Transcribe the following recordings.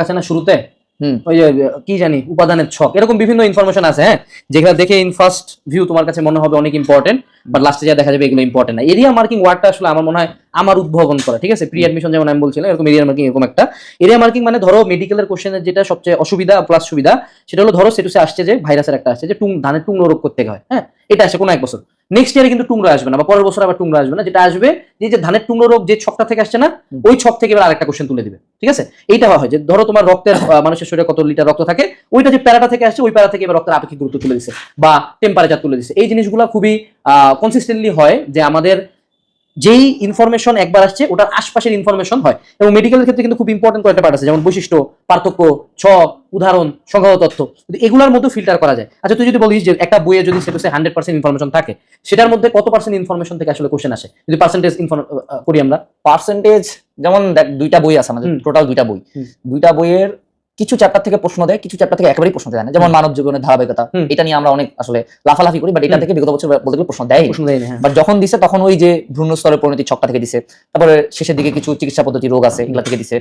আছে না শুরুতে ওই যে কি জানি উপাদানের ছক, এরকম বিভিন্ন ইনফরমেশন আছে, হ্যাঁ, যেগুলো দেখে ইন ফার্স্ট ভিউ তোমার কাছে মনে হবে অনেক ইম্পর্টেন্ট, বাট লাস্টে যা দেখা যাবে এগুলো ইম্পর্টেন্ট না। এরিয়া মার্কিং ওয়ার্ডটা আসলে আমার মনে হয় আমার উদ্ভাবন করা, ঠিক আছে, প্রি অ্যাডমিশন যেমন আমি বলছিলাম এরকম এরিয়া মার্কিং এরকম একটা এরিয়া মার্কিং মানে ধরো মেডিকেলের কোশ্চেনের যেটা সবচেয়ে অসুবিধা প্লাস সুবিধা সেটা হলো ধরো সেটুসে আসছে যে ভাইরাসের একটা আসছে যে ধানের টুংলো রোগ করতে হয়, হ্যাঁ, এটা আসে কোনো এক বছর, নেক্সট ইয়ারে কিন্তু টুংরা আসবে না বা পরের বছর আবার টুংরা আসবে না, যেটা আসবে যে ধানের টুংলো রোগ যে ছকটা থেকে আসছে না ওই ছক থেকে এবার আরেকটা কোশ্চেন তুলে দিবে, ঠিক আছে। এইটা হয় যে ধরো তোমার রক্তের মানুষের শরীরে কত লিটার রক্ত থাকে, ওইটা যে প্যারাটা থেকে আসছে ওই প্যারা থেকে এবার রক্তের আপেক্ষিক গুরুত্ব তুলে দিচ্ছে বা টেম্পারেচার তুলে দিচ্ছে। এই জিনিসগুলো খুবই কনসিস্টেন্টলি হয় যে আমাদের যেই ইনফরমেশন একবার আসছে ওটার আশপাশের ইনফরমেশন হয়, এবং মেডিকেলের ক্ষেত্রে কিন্তু খুব ইম্পর্টেন্ট কয়েকটা পার্ট আছে যেমন বৈশিষ্ট্য, পার্থক্য, ছক, উদাহরণ, সংখ্যাগত তথ্য, এগুলোর মধ্যে ফিল্টার করা যায়। আচ্ছা তুই যদি বলিস যে একটা বইয়ে যদি সেটা 100% ইনফরমেশন থাকে সেটার মধ্যে কত পার্সেন্ট ইনফরমেশন থেকে আসলে কোশ্চেন আসে, যদি পার্সেন্টেজ করি আমরা পার্সেন্টেজ, যেমন দেখ দুইটা বই আছে আমাদের, টোটাল দুইটা বইয়ের কিছু চ্যাপ্টার থেকে প্রশ্ন দেয়, কিছু চ্যাপ্টার থেকে একেবারেই প্রশ্ন দেয় না, যেমন মানব জীবনের ধারাবাহিকতা, এটা নিয়ে আমরা অনেক আসলে লাফালাফি করি, বাট এটা থেকে বিগত বছর বলতে গেলে প্রশ্ন দেয়, বাট যখন দিছে তখন ওই যে ভ্রূণ স্তরের পরিণতি ছকটা থেকে দিছে, তারপরে শেষের দিকে কিছু চিকিৎসা পদ্ধতি রোগ আছে এগুলা থেকে দিছে,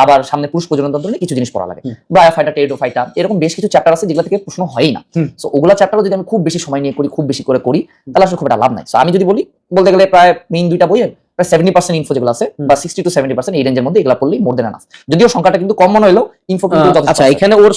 আবার সামনে পুরুষ প্রজননতন্ত্র নিয়ে কিছু জিনিস পড়া লাগে, ব্রায়োফাইটা, টেরিডোফাইটা, এরকম বেশ কিছু চ্যাপ্টার আছে যেগুলো থেকে প্রশ্ন হয়ই না। সো ওগুলা চ্যাপ্টারও যদি আমি খুব বেশি সময় নিয়ে করি, খুব বেশি করে করি, তাহলে আসলে খুব একটা লাভ নাই। সো আমি যদি বলি বলতে গেলে প্রায় মেইন দুইটা বইয়ের প্রায় 70% ইনফো যেগুলো আছে বা 60 to 70% এই রেঞ্জের মধ্যে এগুলা পড়লেই মোর দেন এনাফ, যদিও সংখ্যাটা কিন্তু কম মনে হইলেও ইনফো কিন্তু। আচ্ছা এখানে ওর